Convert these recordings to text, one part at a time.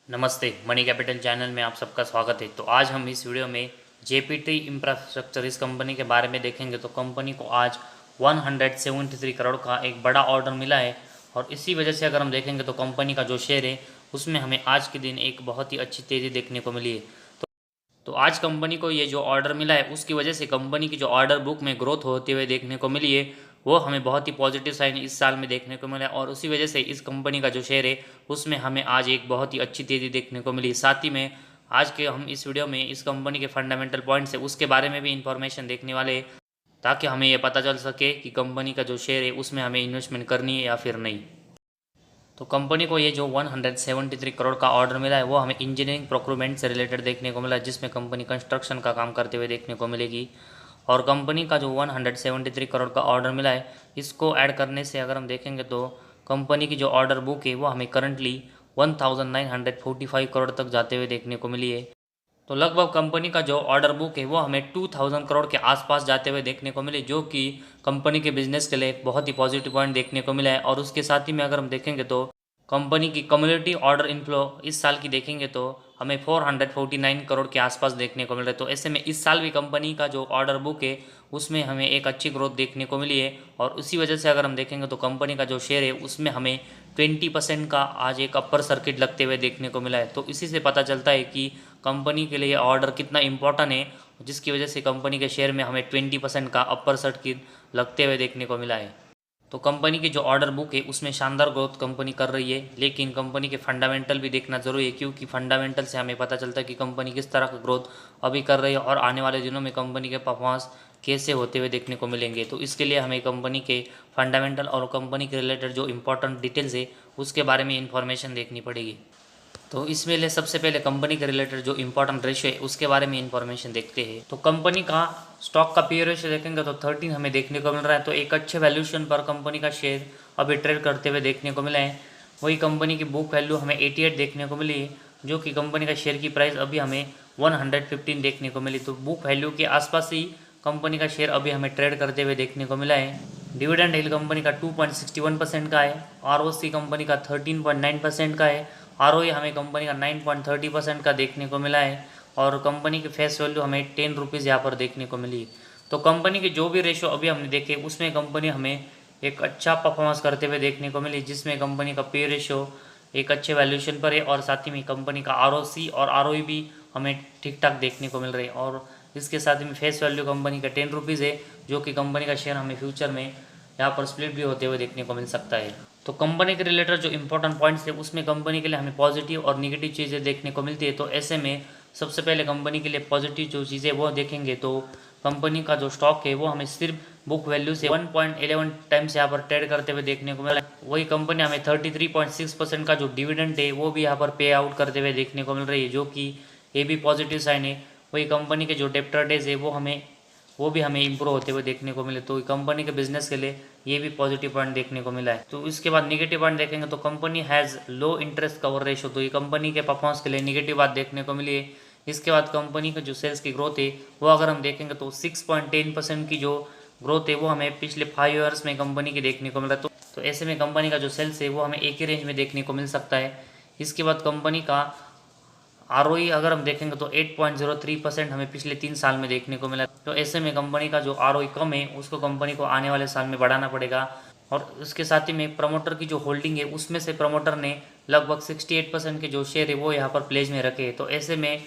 नमस्ते, money capital channel में आप सबका स्वागत है। तो आज हम इस वीडियो में जेपीटी इंफ्रास्ट्रक्चर इस कंपनी के बारे में देखेंगे। तो कंपनी को आज 173 करोड़ का एक बड़ा ऑर्डर मिला है और इसी वजह से अगर हम देखेंगे तो कंपनी का जो शेयर है उसमें हमें आज के दिन एक बहुत ही अच्छी तेज़ी देखने को मिली है। तो आज कंपनी को ये जो ऑर्डर मिला है उसकी वजह से कंपनी की जो ऑर्डर बुक में ग्रोथ होते हुए देखने को मिली है वो हमें बहुत ही पॉजिटिव साइन इस साल में देखने को मिला है और उसी वजह से इस कंपनी का जो शेयर है उसमें हमें आज एक बहुत ही अच्छी तेज़ी देखने को मिली। साथ ही में आज के हम इस वीडियो में इस कंपनी के फंडामेंटल पॉइंट्स है उसके बारे में भी इंफॉर्मेशन देखने वाले हैं ताकि हमें ये पता चल सके कि कंपनी का जो शेयर है उसमें हमें इन्वेस्टमेंट करनी है या फिर नहीं। तो कंपनी को ये जो 173 करोड़ का ऑर्डर मिला है वो हमें इंजीनियरिंग प्रोक्योरमेंट से रिलेटेड देखने को मिला है, जिसमें कंपनी कंस्ट्रक्शन का काम करते हुए देखने को मिलेगी। और कंपनी का जो 173 करोड़ का ऑर्डर मिला है इसको ऐड करने से अगर हम देखेंगे तो कंपनी की जो ऑर्डर बुक है वो हमें करंटली 1945 करोड़ तक जाते हुए देखने को मिली है। तो लगभग कंपनी का जो ऑर्डर बुक है वो हमें 2000 करोड़ के आसपास जाते हुए देखने को मिले, जो कि कंपनी के बिजनेस के लिए एक बहुत ही पॉजिटिव पॉइंट देखने को मिला है। और उसके साथ ही में अगर हम देखेंगे तो कंपनी की कम्युनिटी ऑर्डर इनफ्लो इस साल की देखेंगे तो हमें 449 करोड़ के आसपास देखने को मिल रहा है। तो ऐसे में इस साल भी कंपनी का जो ऑर्डर बुक है उसमें हमें एक अच्छी ग्रोथ देखने को मिली है और उसी वजह से अगर हम देखेंगे तो कंपनी का जो शेयर है उसमें हमें 20% का आज एक अपर सर्किट लगते हुए देखने को मिला है। तो इसी से पता चलता है कि कंपनी के लिए ऑर्डर कितना इंपॉर्टेंट है, जिसकी वजह से कंपनी के शेयर में हमें 20% का अपर सर्किट लगते हुए देखने को मिला है। तो कंपनी की जो ऑर्डर बुक है उसमें शानदार ग्रोथ कंपनी कर रही है, लेकिन कंपनी के फंडामेंटल भी देखना जरूरी है, क्योंकि फंडामेंटल से हमें पता चलता है कि कंपनी किस तरह का ग्रोथ अभी कर रही है और आने वाले दिनों में कंपनी के परफॉर्मेंस कैसे होते हुए देखने को मिलेंगे। तो इसके लिए हमें कंपनी के फंडामेंटल और कंपनी के रिलेटेड जो इंपॉर्टेंट डिटेल्स है उसके बारे में इंफॉर्मेशन देखनी पड़ेगी। तो इसमें लिए सबसे पहले कंपनी के रिलेटेड जो इंपॉर्टेंट रेशियो है उसके बारे में इंफॉर्मेशन देखते हैं। तो कंपनी का स्टॉक का पी रेशियो देखेंगे तो 13 हमें देखने को मिल रहा है। तो एक अच्छे वैल्यूएशन पर कंपनी का शेयर अभी ट्रेड करते हुए देखने को मिला है। वही कंपनी की बुक वैल्यू हमें 88 देखने को मिली है, जो कि कंपनी का शेयर की प्राइस अभी हमें 115 देखने को मिली। तो बुक वैल्यू के आसपास ही कंपनी का शेयर अभी हमें ट्रेड करते हुए देखने को मिला है। डिविडेंड हिल कंपनी का 2.61% का है, आरओसी कंपनी का 13.9% का है, आरओई हमें कंपनी का 9.30% का देखने को मिला है और कंपनी की फेस वैल्यू हमें 10 रुपीज़ यहाँ पर देखने को मिली। तो कंपनी के जो भी रेशो अभी हमने देखे उसमें कंपनी हमें एक अच्छा परफॉर्मेंस करते हुए देखने को मिली, जिसमें कंपनी का पे रेशो एक अच्छे वैल्यूएशन पर है और साथ ही में कंपनी का आरओसी और आरओई भी हमें ठीक ठाक देखने को मिल रही है। और इसके साथ ही में फेस वैल्यू कंपनी का 10 रुपीज़ है, जो कि कंपनी का शेयर हमें फ्यूचर में यहाँ पर स्प्लिट भी होते हुए देखने को मिल सकता है। तो कंपनी के रिलेटेड जो इंपॉर्टेंट पॉइंट्स है उसमें कंपनी के लिए हमें पॉजिटिव और निगेटिव चीज़ें देखने को मिलती है। तो ऐसे में सबसे पहले कंपनी के लिए पॉजिटिव जो चीज़ें वो देखेंगे तो कंपनी का जो स्टॉक है वो हमें सिर्फ बुक वैल्यू से 1.11 टाइम्स यहाँ पर ट्रेड करते हुए देखने को मिला। वही कंपनी हमें 33.6% का जो डिविडेंड है वो भी यहाँ पर पे आउट करते हुए देखने को मिल रही है, जो कि ये भी पॉजिटिव साइन है। वही कंपनी के जो डेप्टर डेज है वो भी हमें इंप्रूव होते हुए देखने को मिले। तो कंपनी के बिजनेस के लिए ये भी पॉजिटिव पॉइंट देखने को मिला है। तो इसके बाद निगेटिव पॉइंट देखेंगे तो company has low interest cover ratio, तो ये कंपनी के परफॉर्मेंस के लिए निगेटिव बात देखने को मिली है। इसके बाद कंपनी का जो सेल्स की ग्रोथ है वो अगर हम देखेंगे तो 6.10% की जो ग्रोथ है वो हमें पिछले 5 ईयर्स में कंपनी की देखने को मिल रहा है। तो ऐसे में कंपनी का जो सेल्स है वो हमें एक ही रेंज में देखने को मिल सकता है। इसके बाद कंपनी का आरओई अगर हम देखेंगे तो 8.03% हमें पिछले 3 साल में देखने को मिला। तो ऐसे में कंपनी का जो आरओई कम है उसको कंपनी को आने वाले साल में बढ़ाना पड़ेगा। और उसके साथ ही में प्रमोटर की जो होल्डिंग है उसमें से प्रमोटर ने लगभग 68% के जो शेयर है वो यहाँ पर प्लेज में रखे। तो ऐसे में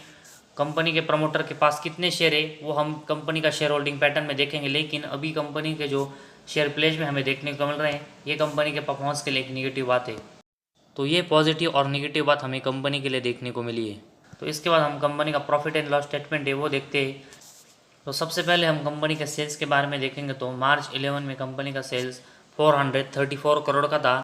कंपनी के प्रमोटर के पास कितने शेयर है वो हम कंपनी का शेयर होल्डिंग पैटर्न में देखेंगे, लेकिन अभी कंपनी के जो शेयर प्लेज में हमें देखने को मिल रहे हैं ये कंपनी के परफॉर्मेंस के लिए एक निगेटिव बात है। तो ये पॉजिटिव और निगेटिव बात हमें कंपनी के लिए देखने को मिली है। तो इसके बाद हम कंपनी का प्रॉफिट एंड लॉस स्टेटमेंट है वो देखते हैं। तो सबसे पहले हम कंपनी के सेल्स के बारे में देखेंगे तो मार्च 11 में कंपनी का सेल्स 434 करोड़ का था,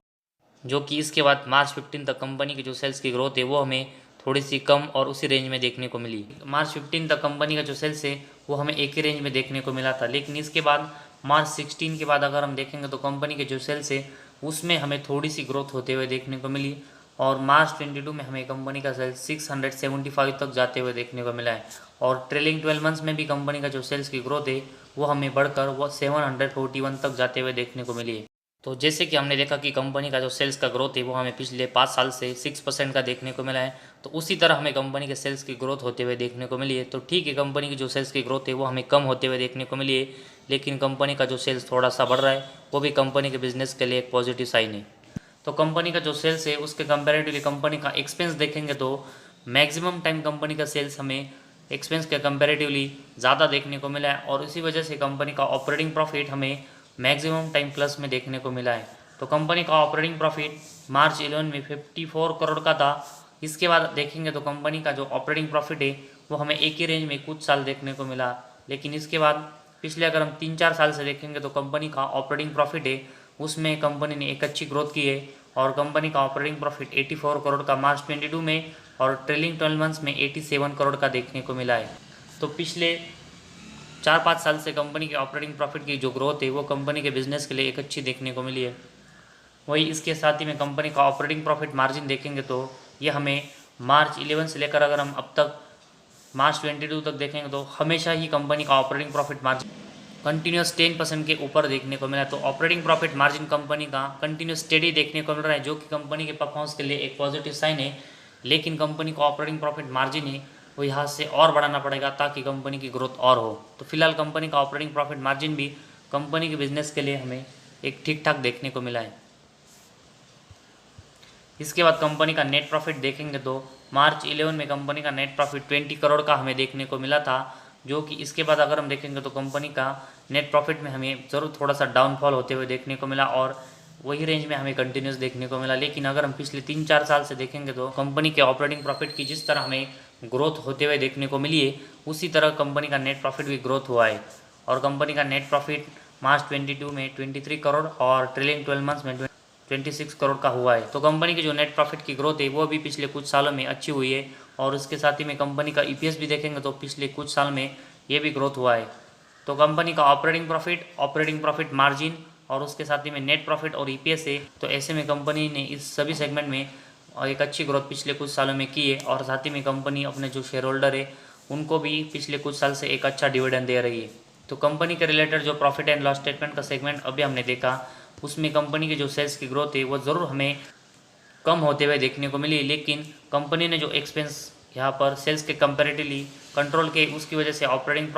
जो कि इसके बाद मार्च 15 तक कंपनी की जो सेल्स की ग्रोथ है वो हमें थोड़ी सी कम और उसी रेंज में देखने को मिली। मार्च 15 तक कंपनी का जो सेल्स है वो हमें एक ही रेंज में देखने को मिला था, लेकिन इसके बाद मार्च 16 के बाद अगर हम देखेंगे तो कंपनी के जो सेल्स है उसमें हमें थोड़ी सी ग्रोथ होते हुए देखने को मिली और मार्च 22 में हमें कंपनी का सेल्स 675 तक जाते हुए देखने को मिला है। और ट्रेलिंग 12 मंथ्स में भी कंपनी का जो सेल्स की ग्रोथ है वो हमें बढ़कर वो 741 तक जाते हुए देखने को मिली है। तो जैसे कि हमने देखा कि कंपनी का जो सेल्स का ग्रोथ है वो हमें पिछले 5 साल से 6% का देखने को मिला है, तो उसी तरह हमें कंपनी के सेल्स की ग्रोथ होते हुए देखने को मिली है। तो ठीक है, कंपनी की जो सेल्स की ग्रोथ है वो हमें कम होते हुए देखने को मिली है, लेकिन कंपनी का जो सेल्स थोड़ा सा बढ़ रहा है वो भी कंपनी के बिजनेस के लिए एक पॉजिटिव साइन है। तो कंपनी का जो सेल्स है उसके कंपेरेटिवली कंपनी का एक्सपेंस देखेंगे तो मैक्सिमम टाइम कंपनी का सेल्स हमें एक्सपेंस के कंपेरेटिवली ज़्यादा देखने को मिला है, और इसी वजह से कंपनी का ऑपरेटिंग प्रॉफिट हमें मैक्सिमम टाइम प्लस में देखने को मिला है। तो कंपनी का ऑपरेटिंग प्रॉफिट मार्च 11 में 54 करोड़ का था। इसके बाद देखेंगे तो कंपनी का जो ऑपरेटिंग प्रॉफिट है वो हमें एक ही रेंज में कुछ साल देखने को मिला, लेकिन इसके बाद पिछले अगर हम 3-4 साल से देखेंगे तो कंपनी का ऑपरेटिंग प्रॉफिट है उसमें कंपनी ने एक अच्छी ग्रोथ की है, और कंपनी का ऑपरेटिंग प्रॉफिट 84 करोड़ का मार्च 22 में और ट्रेलिंग 12 मंथ्स में 87 करोड़ का देखने को मिला है। तो पिछले 4-5 साल से कंपनी के ऑपरेटिंग प्रॉफिट की जो ग्रोथ है वो कंपनी के बिजनेस के लिए एक अच्छी देखने को मिली है। वही इसके साथ ही में कंपनी का ऑपरेटिंग प्रॉफिट मार्जिन देखेंगे तो ये हमें मार्च 11 से लेकर अगर हम अब तक मार्च 22 तक देखेंगे तो हमेशा ही कंपनी का ऑपरेटिंग प्रॉफिट मार्जिन कंटिन्यूस 10% के ऊपर देखने को मिला। तो ऑपरेटिंग प्रॉफिट मार्जिन कंपनी का कंटिन्यूस स्टेडी देखने को मिल रहा है, जो कि कंपनी के परफॉर्मेंस के लिए एक पॉजिटिव साइन है। लेकिन कंपनी को ऑपरेटिंग प्रॉफिट मार्जिन है वो यहाँ से और बढ़ाना पड़ेगा ताकि कंपनी की ग्रोथ और हो। तो फिलहाल कंपनी का ऑपरेटिंग प्रॉफिट मार्जिन भी कंपनी के बिजनेस के लिए हमें एक ठीक ठाक देखने को मिला है। इसके बाद कंपनी का नेट प्रॉफिट देखेंगे तो मार्च 11 में कंपनी का नेट प्रॉफिट 20 करोड़ का हमें देखने को मिला था, जो कि इसके बाद अगर हम देखेंगे तो कंपनी का नेट प्रॉफिट में हमें ज़रूर थोड़ा सा डाउनफॉल होते हुए देखने को मिला, और वही रेंज में हमें कंटिन्यूस देखने को मिला। लेकिन अगर हम पिछले 3-4 साल से देखेंगे तो कंपनी के ऑपरेटिंग प्रॉफिट की जिस तरह हमें ग्रोथ होते हुए देखने को मिली है उसी तरह कंपनी का नेट प्रॉफिट भी ग्रोथ हुआ है, और कंपनी का नेट प्रॉफिट मार्च 22 में 23 करोड़ और ट्रेलिंग 12 मंथ्स में 26 करोड़ का हुआ है। तो कंपनी की जो नेट प्रॉफिट की ग्रोथ है वो भी पिछले कुछ सालों में अच्छी हुई है, और उसके साथ ही में कंपनी का ईपीएस भी देखेंगे तो पिछले कुछ साल में ये भी ग्रोथ हुआ है। तो कंपनी का ऑपरेटिंग प्रॉफिट मार्जिन और उसके साथ ही में नेट प्रॉफिट और ईपीएस है, तो ऐसे में कंपनी ने इस सभी सेगमेंट में एक अच्छी ग्रोथ पिछले कुछ सालों में की है, और साथ ही में कंपनी अपने जो शेयर होल्डर है उनको भी पिछले कुछ साल से एक अच्छा डिविडेंड दे रही है। तो कंपनी के रिलेटेड जो प्रॉफिट एंड लॉस स्टेटमेंट का सेगमेंट अभी हमने देखा उसमें कंपनी की जो सेल्स की ग्रोथ है वो ज़रूर हमें कम होते हुए देखने को मिली, लेकिन कंपनी ने जो एक्सपेंस यहाँ पर सेल्स के कंपेरेटिवली कंट्रोल के उसकी वजह से ऑपरेटिंग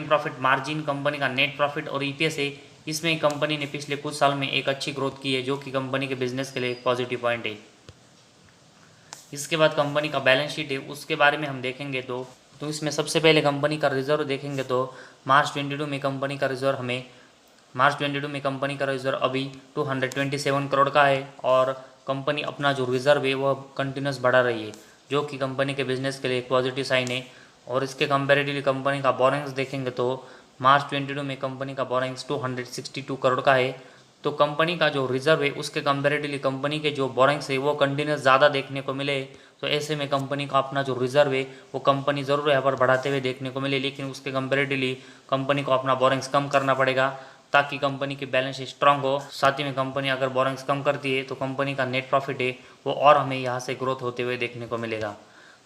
प्रॉफिट मार्जिन, कंपनी का नेट प्रॉफिट और ईपीएस है, इसमें कंपनी ने पिछले कुछ साल में एक अच्छी ग्रोथ की है, जो कि कंपनी के बिजनेस के लिए एक पॉजिटिव पॉइंट है। इसके बाद कंपनी का बैलेंस शीट है उसके बारे में हम देखेंगे तो इसमें सबसे पहले कंपनी का रिजर्व देखेंगे तो मार्च 22 में कंपनी का रिजर्व अभी 227 करोड़ का है, और कंपनी अपना जो रिजर्व है वो कंटिन्यूस बढ़ा रही है, जो कि कंपनी के बिजनेस के लिए एक पॉजिटिव साइन है। और इसके कंपेरेटिवली कंपनी का बोरिंग्स देखेंगे तो मार्च 22 में कंपनी का बोरिंग्स 262 करोड़ का है। तो कंपनी का जो रिजर्व है उसके कंपेरेटिवली कंपनी के जो बोरिंग्स है वो कंटिन्यूस ज़्यादा देखने को मिले, तो ऐसे में कंपनी का अपना जो रिजर्व है वो कंपनी ज़रूर यहाँ पर बढ़ाते हुए देखने को मिले, लेकिन उसके कंपेरेटिवली कंपनी को अपना बोरिंग्स कम करना पड़ेगा ताकि कंपनी की बैलेंस शीट स्ट्रांग हो। साथ ही में कंपनी अगर बोरिंग्स कम करती है तो कंपनी का नेट प्रॉफिट है वो और हमें यहाँ से ग्रोथ होते हुए देखने को मिलेगा।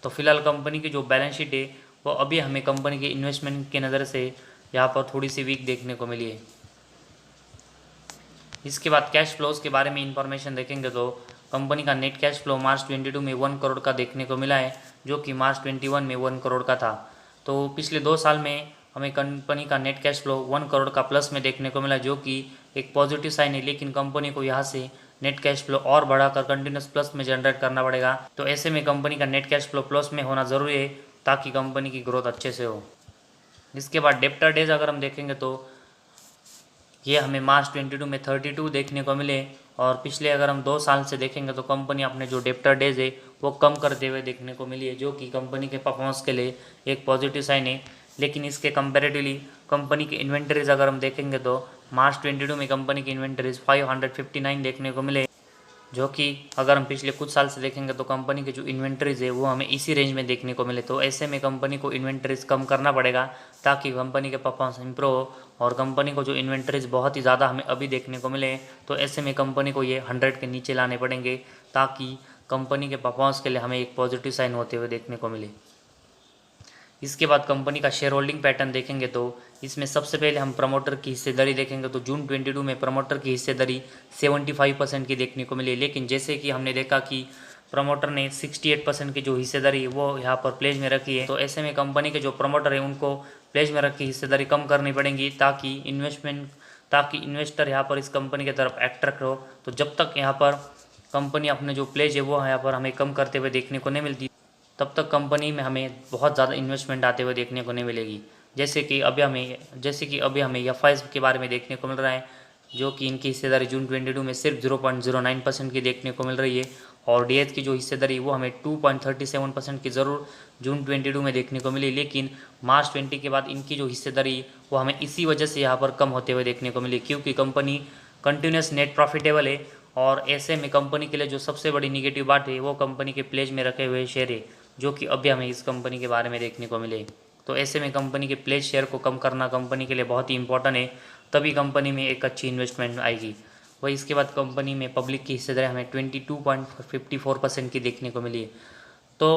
तो फिलहाल कंपनी की जो बैलेंस शीट है वो अभी हमें कंपनी के इन्वेस्टमेंट की नज़र से यहाँ पर थोड़ी सी वीक देखने को मिली है। इसके बाद कैश फ्लोज के बारे में इंफॉर्मेशन देखेंगे तो कंपनी का नेट कैश फ्लो मार्च 22 में 1 करोड़ का देखने को मिला है, जो कि मार्च 21 में 1 करोड़ का था। तो पिछले 2 साल में हमें कंपनी का नेट कैश फ्लो 1 करोड़ का प्लस में देखने को मिला, जो कि एक पॉजिटिव साइन है, लेकिन कंपनी को यहाँ से नेट कैश फ्लो और बढ़ाकर कंटिन्यूस प्लस में जनरेट करना पड़ेगा। तो ऐसे में कंपनी का नेट कैश फ्लो प्लस में होना ज़रूरी है ताकि कंपनी की ग्रोथ अच्छे से हो। इसके बाद डेप्टर डेज अगर हम देखेंगे तो ये हमें मार्च 22 में 32 देखने को मिले, और पिछले अगर हम 2 साल से देखेंगे तो कंपनी अपने जो डेप्टर डेज है वो कम करते हुए देखने को मिली है, जो कि कंपनी के परफॉर्मेंस के लिए एक पॉजिटिव साइन है। लेकिन इसके कंपेरेटिवली कंपनी की इन्वेंटरीज अगर हम देखेंगे तो मार्च 22 में कंपनी की इन्वेंटरीज 559 देखने को मिले, जो कि अगर हम पिछले कुछ साल से देखेंगे तो कंपनी की जो इन्वेंटरीज है वो हमें इसी रेंज में देखने को मिले। तो ऐसे में कंपनी को इन्वेंटरीज कम करना पड़ेगा ताकि कंपनी के परफॉर्मेंस इंप्रूव हो, और कंपनी को जो इन्वेंटरीज बहुत ही ज़्यादा हमें अभी देखने को मिले तो ऐसे में कंपनी को ये 100 के नीचे लाने पड़ेंगे ताकि कंपनी के परफॉर्मेंस के लिए हमें एक पॉजिटिव साइन होते हुए देखने को मिले। इसके बाद कंपनी का शेयर होल्डिंग पैटर्न देखेंगे तो इसमें सबसे पहले हम प्रमोटर की हिस्सेदारी देखेंगे तो जून 22 में प्रमोटर की हिस्सेदारी 75% की देखने को मिली। लेकिन जैसे कि हमने देखा कि प्रमोटर ने 68% की जो हिस्सेदारी वो यहाँ पर प्लेज में रखी है, तो ऐसे में कंपनी के जो प्रमोटर है उनको प्लेज में रखी हिस्सेदारी कम करनी पड़ेगी ताकि इन्वेस्टर यहाँ पर इस कंपनी की तरफ अट्रैक्ट हो। तो जब तक यहाँ पर कंपनी अपने जो प्लेज है वो यहाँ पर हमें कम करते हुए देखने को नहीं मिलती, तब तक कंपनी में हमें बहुत ज़्यादा इन्वेस्टमेंट आते हुए देखने को नहीं मिलेगी। जैसे कि अभी हमें एफआईज के बारे में देखने को मिल रहा है, जो कि इनकी हिस्सेदारी जून 22 में सिर्फ 0.09% की देखने को मिल रही है, और डीएच की जो हिस्सेदारी वो हमें 2.37% की ज़रूर जून 22 में देखने को मिली। लेकिन मार्च 20 के बाद इनकी जो हिस्सेदारी वो हमें इसी वजह से यहाँ पर कम होते हुए देखने को मिली, क्योंकि कंपनी कंटिन्यूस नेट प्रॉफिटेबल है। और ऐसे में कंपनी के लिए जो सबसे बड़ी निगेटिव बात है वो कंपनी के प्लेज में रखे हुए शेयर है, जो कि अभी हमें इस कंपनी के बारे में देखने को मिले। तो ऐसे में कंपनी के प्लेज शेयर को कम करना कंपनी के लिए बहुत ही इंपॉर्टेंट है, तभी कंपनी में एक अच्छी इन्वेस्टमेंट आएगी। वही इसके बाद कंपनी में पब्लिक की हिस्सेदारी हमें 22.54% की देखने को मिली है। तो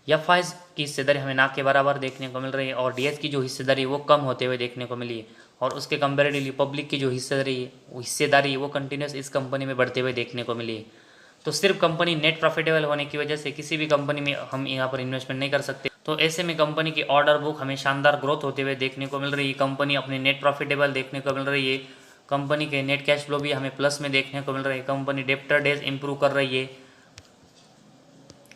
एफआईज की हिस्सेदारी हमें ना के बराबर देखने को मिल रही है, और डीएच की जो हिस्सेदारी वो कम होते हुए देखने को मिली है, और उसके कंपेरेटिवली पब्लिक की जो हिस्सेदारी वो कंटिन्यूस इस कंपनी में बढ़ते हुए देखने को मिली है। तो सिर्फ कंपनी नेट प्रॉफिटेबल होने की वजह से किसी भी कंपनी में हम यहाँ पर इन्वेस्टमेंट नहीं कर सकते। तो ऐसे में कंपनी की ऑर्डर बुक हमें शानदार ग्रोथ होते हुए देखने को मिल रही है, कंपनी अपनी नेट प्रॉफिटेबल देखने को मिल रही है, कंपनी के नेट कैश फ्लो भी हमें प्लस में देखने को मिल रही है, कंपनी डेब्टर डेज इंप्रूव कर रही है,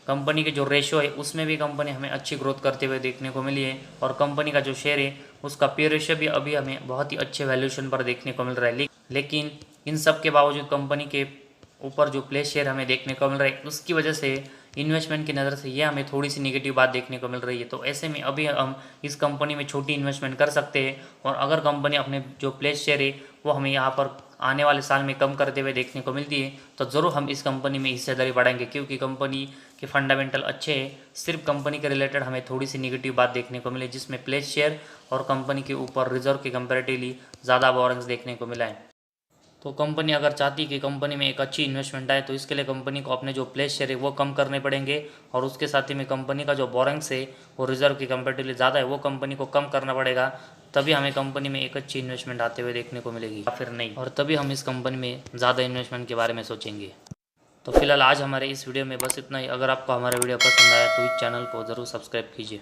कंपनी के जो रेशो है उसमें भी कंपनी हमें अच्छी ग्रोथ करते हुए देखने को मिली है, और कंपनी का जो शेयर है उसका पी रेशो भी अभी हमें बहुत ही अच्छे वैल्यूएशन पर देखने को मिल रहा है। लेकिन इन सब के बावजूद कंपनी के ऊपर जो प्लेस शेयर हमें देखने को मिल रहा है उसकी वजह से इन्वेस्टमेंट की नज़र से ये हमें थोड़ी सी नेगेटिव बात देखने को मिल रही है। तो ऐसे में अभी हम इस कंपनी में छोटी इन्वेस्टमेंट कर सकते हैं, और अगर कंपनी अपने जो प्लेस शेयर है वो हमें यहाँ पर आने वाले साल में कम करते हुए देखने को मिलती है तो ज़रूर हम इस कंपनी में हिस्सेदारी बढ़ाएंगे, क्योंकि कंपनी के फंडामेंटल अच्छे हैं। सिर्फ कंपनी के रिलेटेड हमें थोड़ी सी नेगेटिव बात देखने को मिली, जिसमें प्लेस शेयर और कंपनी के ऊपर रिजर्व के कंपेरेटिवली ज़्यादा बोरिंग्स देखने को मिला है। तो कंपनी अगर चाहती कि कंपनी में एक अच्छी इन्वेस्टमेंट आए तो इसके लिए कंपनी को अपने जो प्लेस शेयर है वो कम करने पड़ेंगे, और उसके साथ ही में कंपनी का जो बोरिंग्स है वो रिजर्व की कंपेरेटिवली ज़्यादा है वो कंपनी को कम करना पड़ेगा, तभी हमें कंपनी में एक अच्छी इन्वेस्टमेंट आते हुए देखने को मिलेगी, या फिर नहीं, और तभी हम इस कंपनी में ज़्यादा इन्वेस्टमेंट के बारे में सोचेंगे। तो फिलहाल आज हमारे इस वीडियो में बस इतना ही। अगर आपको हमारा वीडियो पसंद आया तो इस चैनल को ज़रूर सब्सक्राइब कीजिए।